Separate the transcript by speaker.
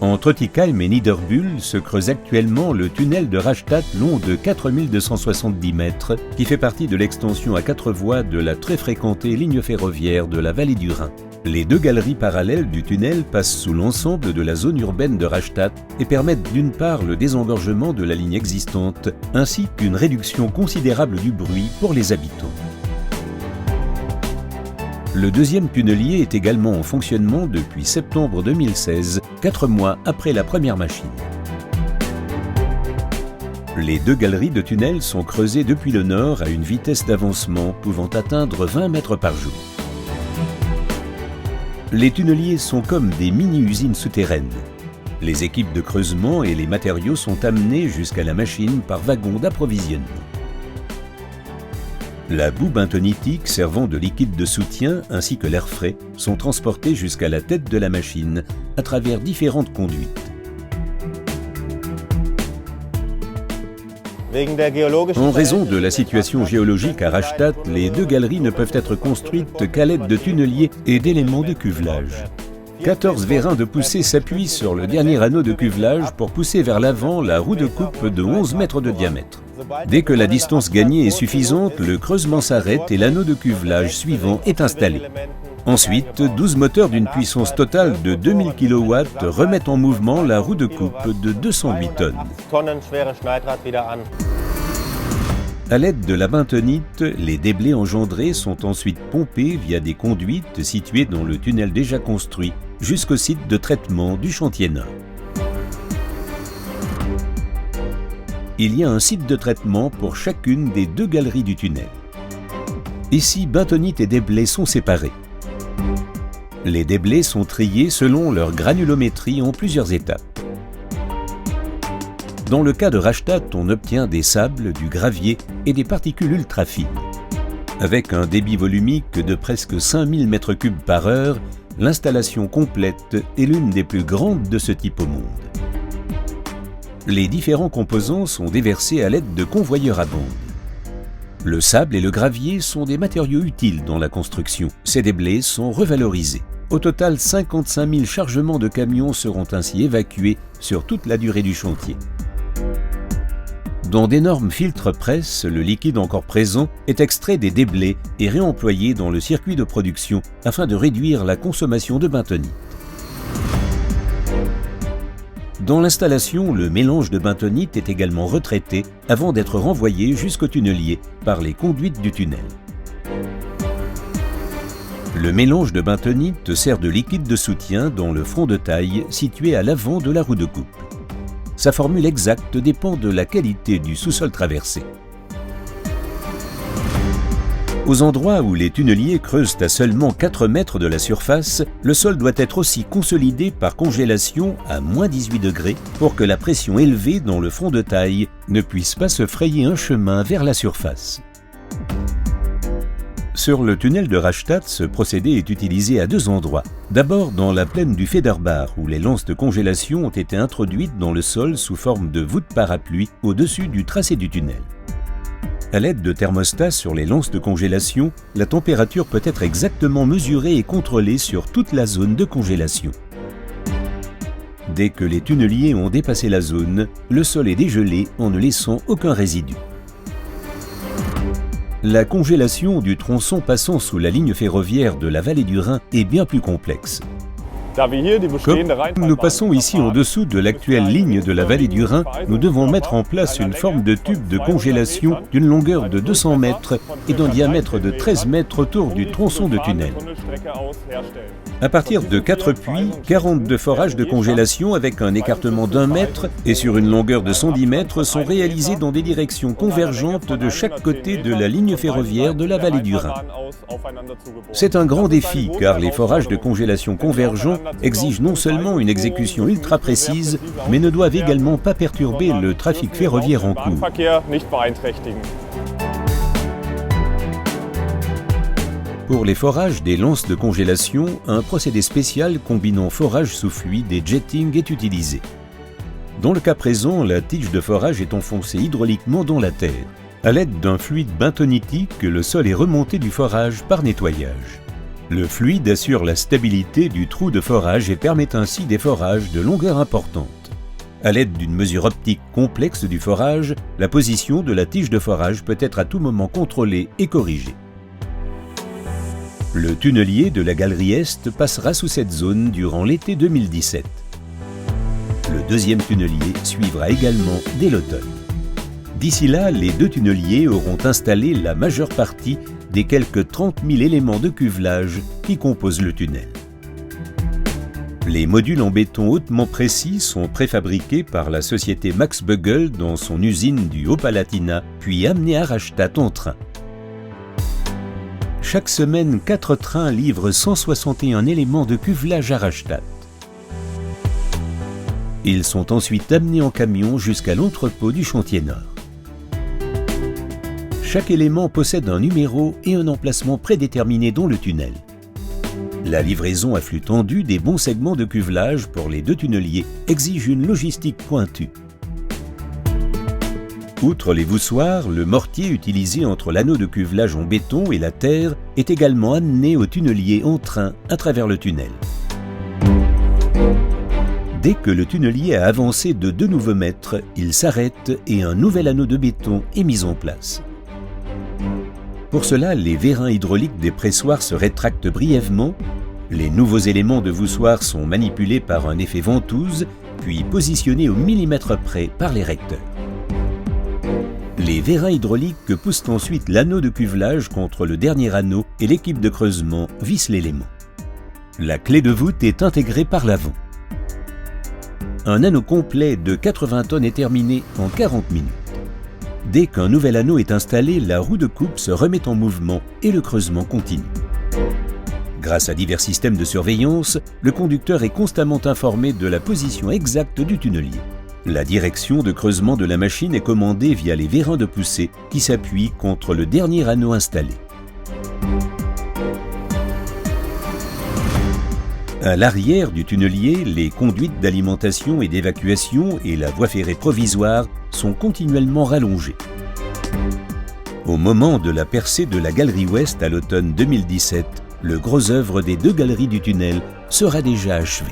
Speaker 1: Entre Ottikheim et Niederbühl se creuse actuellement le tunnel de Rastatt long de 4270 mètres qui fait partie de l'extension à 4 voies de la très fréquentée ligne ferroviaire de la vallée du Rhin. Les 2 galeries parallèles du tunnel passent sous l'ensemble de la zone urbaine de Rastatt et permettent d'une part le désengorgement de la ligne existante ainsi qu'une réduction considérable du bruit pour les habitants. Le deuxième tunnelier est également en fonctionnement depuis septembre 2016, 4 mois après la première machine. Les 2 galeries de tunnels sont creusées depuis le nord à une vitesse d'avancement pouvant atteindre 20 mètres par jour. Les tunneliers sont comme des mini-usines souterraines. Les équipes de creusement et les matériaux sont amenés jusqu'à la machine par wagon d'approvisionnement. La boue bentonite servant de liquide de soutien ainsi que l'air frais sont transportés jusqu'à la tête de la machine à travers différentes conduites. En raison de la situation géologique à Rastatt, les 2 galeries ne peuvent être construites qu'à l'aide de tunneliers et d'éléments de cuvelage. 14 vérins de poussée s'appuient sur le dernier anneau de cuvelage pour pousser vers l'avant la roue de coupe de 11 mètres de diamètre. Dès que la distance gagnée est suffisante, le creusement s'arrête et l'anneau de cuvelage suivant est installé. Ensuite, 12 moteurs d'une puissance totale de 2000 kW remettent en mouvement la roue de coupe de 208 tonnes. À l'aide de la bentonite, les déblais engendrés sont ensuite pompés via des conduites situées dans le tunnel déjà construit jusqu'au site de traitement du chantier nord. Il y a un site de traitement pour chacune des 2 galeries du tunnel. Ici, bentonite et déblais sont séparés. Les déblais sont triés selon leur granulométrie en plusieurs étapes. Dans le cas de Rastatt, on obtient des sables, du gravier et des particules ultra fines. Avec un débit volumique de presque 5000 m3 par heure, l'installation complète est l'une des plus grandes de ce type au monde. Les différents composants sont déversés à l'aide de convoyeurs à bande. Le sable et le gravier sont des matériaux utiles dans la construction. Ces déblais sont revalorisés. Au total, 55 000 chargements de camions seront ainsi évacués sur toute la durée du chantier. Dans d'énormes filtres presse, le liquide encore présent est extrait des déblais et réemployé dans le circuit de production afin de réduire la consommation de bentonite. Dans l'installation, le mélange de bentonite est également retraité avant d'être renvoyé jusqu'au tunnelier par les conduites du tunnel. Le mélange de bentonite sert de liquide de soutien dans le front de taille situé à l'avant de la roue de coupe. Sa formule exacte dépend de la qualité du sous-sol traversé. Aux endroits où les tunneliers creusent à seulement 4 mètres de la surface, le sol doit être aussi consolidé par congélation à moins 18 degrés pour que la pression élevée dans le front de taille ne puisse pas se frayer un chemin vers la surface. Sur le tunnel de Rastatt, ce procédé est utilisé à 2 endroits. D'abord dans la plaine du Federbach, où les lances de congélation ont été introduites dans le sol sous forme de voûte parapluie au-dessus du tracé du tunnel. À l'aide de thermostats sur les lances de congélation, la température peut être exactement mesurée et contrôlée sur toute la zone de congélation. Dès que les tunneliers ont dépassé la zone, le sol est dégelé en ne laissant aucun résidu. La congélation du tronçon passant sous la ligne ferroviaire de la vallée du Rhin est bien plus complexe. Comme nous passons ici en dessous de l'actuelle ligne de la vallée du Rhin, nous devons mettre en place une forme de tube de congélation d'une longueur de 200 mètres et d'un diamètre de 13 mètres autour du tronçon de tunnel. À partir de 4 puits, 42 forages de congélation avec un écartement d'1 mètre et sur une longueur de 110 mètres sont réalisés dans des directions convergentes de chaque côté de la ligne ferroviaire de la vallée du Rhin. C'est un grand défi car les forages de congélation convergents exigent non seulement une exécution ultra précise, mais ne doivent également pas perturber le trafic ferroviaire en cours. Pour les forages des lances de congélation, un procédé spécial combinant forage sous fluide et jetting est utilisé. Dans le cas présent, la tige de forage est enfoncée hydrauliquement dans la terre. À l'aide d'un fluide bentonitique, le sol est remonté du forage par nettoyage. Le fluide assure la stabilité du trou de forage et permet ainsi des forages de longueur importante. À l'aide d'une mesure optique complexe du forage, la position de la tige de forage peut être à tout moment contrôlée et corrigée. Le tunnelier de la galerie Est passera sous cette zone durant l'été 2017. Le deuxième tunnelier suivra également dès l'automne. D'ici là, les deux tunneliers auront installé la majeure partie des quelques 30 000 éléments de cuvelage qui composent le tunnel. Les modules en béton hautement précis sont préfabriqués par la société Max Bögl dans son usine du Haut-Palatinat, puis amenés à Rastatt en train. Chaque semaine, 4 trains livrent 161 éléments de cuvelage à Rastatt. Ils sont ensuite amenés en camion jusqu'à l'entrepôt du chantier nord. Chaque élément possède un numéro et un emplacement prédéterminé dans le tunnel. La livraison à flux tendu des bons segments de cuvelage pour les deux tunneliers exige une logistique pointue. Outre les voussoirs, le mortier utilisé entre l'anneau de cuvelage en béton et la terre est également amené au tunnelier en train à travers le tunnel. Dès que le tunnelier a avancé de 2 nouveaux mètres, il s'arrête et un nouvel anneau de béton est mis en place. Pour cela, les vérins hydrauliques des pressoirs se rétractent brièvement, les nouveaux éléments de voussoir sont manipulés par un effet ventouse, puis positionnés au millimètre près par les recteurs. Les vérins hydrauliques poussent ensuite l'anneau de cuvelage contre le dernier anneau et l'équipe de creusement visse l'élément. La clé de voûte est intégrée par l'avant. Un anneau complet de 80 tonnes est terminé en 40 minutes. Dès qu'un nouvel anneau est installé, la roue de coupe se remet en mouvement et le creusement continue. Grâce à divers systèmes de surveillance, le conducteur est constamment informé de la position exacte du tunnelier. La direction de creusement de la machine est commandée via les vérins de poussée qui s'appuient contre le dernier anneau installé. À l'arrière du tunnelier, les conduites d'alimentation et d'évacuation et la voie ferrée provisoire sont continuellement rallongées. Au moment de la percée de la galerie Ouest à l'automne 2017, le gros œuvre des 2 galeries du tunnel sera déjà achevé.